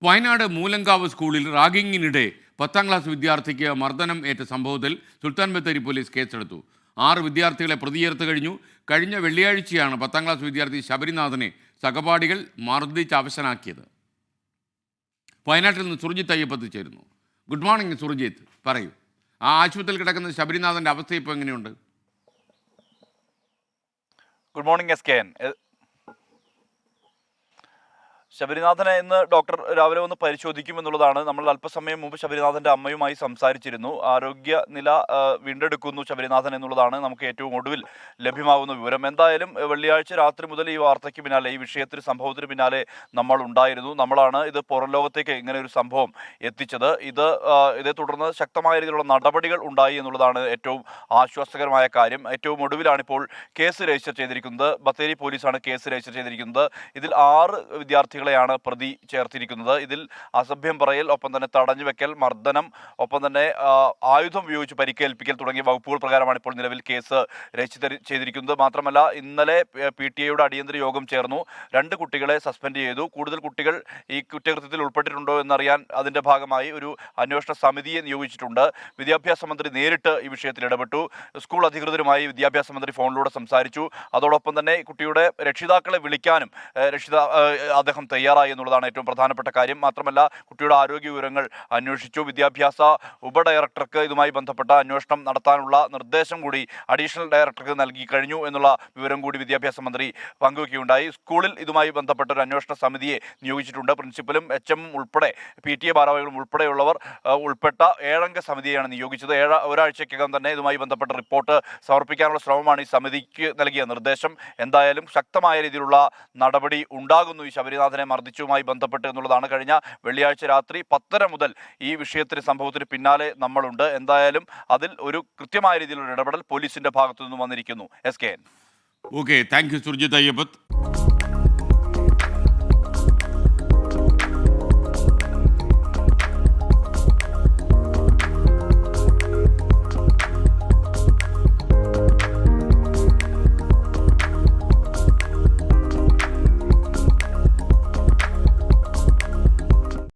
വയനാട് മൂലങ്കാവ് സ്കൂളിൽ റാഗിങ്ങിനിടെ 10ാം ക്ലാസ് വിദ്യാർത്ഥിക്ക് മർദ്ദനം ഏറ്റ സംഭവത്തിൽ സുൽത്താൻ ബത്തേരി പോലീസ് കേസെടുത്തു. 6 വിദ്യാർത്ഥികളെ പ്രതിചേർത്ത് കഴിഞ്ഞു. കഴിഞ്ഞ വെള്ളിയാഴ്ചയാണ് 10ാം ക്ലാസ് വിദ്യാർത്ഥി ശബരിനാഥനെ സഹപാഠികൾ മർദ്ദിച്ച് അവശനാക്കിയത്. വയനാട്ടിൽ നിന്ന് സുർജിത്ത് അയ്യപ്പത്ത് ചേരുന്നു. ഗുഡ് മോർണിംഗ് സുർജിത്ത്, പറയൂ. ആ ആശുപത്രിയിൽ കിടക്കുന്ന ശബരിനാഥൻ്റെ അവസ്ഥ ഇപ്പോൾ എങ്ങനെയുണ്ട്? Good morning SKN. ശബരിനാഥനെ ഇന്ന് ഡോക്ടർ രാവിലെ ഒന്ന് പരിശോധിക്കും എന്നുള്ളതാണ്. നമ്മൾ അല്പസമയം മുമ്പ് ശബരിനാഥന്റെ അമ്മയുമായി സംസാരിച്ചിരുന്നു. ആരോഗ്യനില വീണ്ടെടുക്കുന്നു ശബരിനാഥൻ എന്നുള്ളതാണ് നമുക്ക് ഏറ്റവും ഒടുവിൽ ലഭ്യമാകുന്ന വിവരം. എന്തായാലും വെള്ളിയാഴ്ച രാത്രി മുതൽ ഈ വാർത്തയ്ക്ക് പിന്നാലെ, ഈ വിഷയത്തിന് സംഭവത്തിന് പിന്നാലെ നമ്മൾ ഉണ്ടായിരുന്നു. നമ്മളാണ് ഇത് പുറം ലോകത്തേക്ക് ഇങ്ങനെ ഒരു സംഭവം എത്തിച്ചത്. ഇതേ തുടർന്ന് ശക്തമായ രീതിയിലുള്ള നടപടികൾ ഉണ്ടായി എന്നുള്ളതാണ് ഏറ്റവും ആശ്വാസകരമായ കാര്യം. ഏറ്റവും ഒടുവിലാണ് ഇപ്പോൾ കേസ് രജിസ്റ്റർ ചെയ്തിരിക്കുന്നത്. ബത്തേരി പോലീസാണ് കേസ് രജിസ്റ്റർ ചെയ്തിരിക്കുന്നത്. ഇതിൽ 6 വിദ്യാർത്ഥികളെയാണ് പ്രതി ചേർത്തിരിക്കുന്നത്. ഇതിൽ അസഭ്യം പറയൽ, ഒപ്പം തന്നെ തടഞ്ഞുവെക്കൽ, മർദ്ദനം, ഒപ്പം തന്നെ ആയുധം ഉപയോഗിച്ച് പരിക്കേൽപ്പിക്കൽ തുടങ്ങിയ വകുപ്പുകൾ പ്രകാരമാണ് ഇപ്പോൾ നിലവിൽ കേസ് രജിസ്റ്റർ ചെയ്തിരിക്കുന്നത്. മാത്രമല്ല, ഇന്നലെ PTA അടിയന്തര യോഗം ചേർന്നു. 2 കുട്ടികളെ സസ്പെൻഡ് ചെയ്തു. കൂടുതൽ കുട്ടികൾ ഈ കുറ്റകൃത്യത്തിൽ ഉൾപ്പെട്ടിട്ടുണ്ടോ എന്നറിയാൻ അതിൻ്റെ ഭാഗമായി ഒരു അന്വേഷണ സമിതിയെ നിയോഗിച്ചിട്ടുണ്ട്. വിദ്യാഭ്യാസ മന്ത്രി നേരിട്ട് ഈ വിഷയത്തിൽ ഇടപെട്ടു. സ്കൂൾ അധികൃതരുമായി വിദ്യാഭ്യാസ മന്ത്രി ഫോണിലൂടെ സംസാരിച്ചു. അതോടൊപ്പം തന്നെ കുട്ടിയുടെ രക്ഷിതാക്കളെ വിളിക്കാനും അദ്ദേഹം തയ്യാറായി എന്നുള്ളതാണ് ഏറ്റവും പ്രധാനപ്പെട്ട കാര്യം. മാത്രമല്ല, കുട്ടിയുടെ ആരോഗ്യ വിവരങ്ങൾ അന്വേഷിച്ചു. വിദ്യാഭ്യാസ ഉപഡയറക്ടർക്ക് ഇതുമായി ബന്ധപ്പെട്ട അന്വേഷണം നടത്താനുള്ള നിർദ്ദേശം കൂടി അഡീഷണൽ ഡയറക്ടർക്ക് നൽകി കഴിഞ്ഞു എന്നുള്ള വിവരം കൂടി വിദ്യാഭ്യാസ മന്ത്രി പങ്കുവയ്ക്കുകയുണ്ടായി. സ്കൂളിൽ ഇതുമായി ബന്ധപ്പെട്ട ഒരു അന്വേഷണ സമിതിയെ നിയോഗിച്ചിട്ടുണ്ട്. പ്രിൻസിപ്പലും HM ഉൾപ്പെടെ PTA ഭാരവാഹികളും ഉൾപ്പെടെയുള്ളവർ ഉൾപ്പെട്ട 7 അംഗ സമിതിയെയാണ് നിയോഗിച്ചത്. ഒരാഴ്ചക്കകം തന്നെ ഇതുമായി ബന്ധപ്പെട്ട റിപ്പോർട്ട് സമർപ്പിക്കാനുള്ള ശ്രമമാണ് ഈ സമിതിക്ക് നൽകിയ നിർദ്ദേശം. എന്തായാലും ശക്തമായ രീതിയിലുള്ള നടപടി ഉണ്ടാകുന്നു ഈ ശബരിനാഥനെ മർദ്ദിച്ചുമായി ബന്ധപ്പെട്ട് എന്നുള്ളതാണ്. കഴിഞ്ഞ വെള്ളിയാഴ്ച രാത്രി 10:30 മുതൽ ഈ വിഷയത്തിന് സംഭവത്തിന് പിന്നാലെ നമ്മളുണ്ട്. എന്തായാലും അതിൽ ഒരു കൃത്യമായ രീതിയിലുള്ള ഇടപെടൽ പോലീസിന്റെ ഭാഗത്തു നിന്നും വന്നിരിക്കുന്നു. SKN. Okay, thank you Surjit Ayyappath.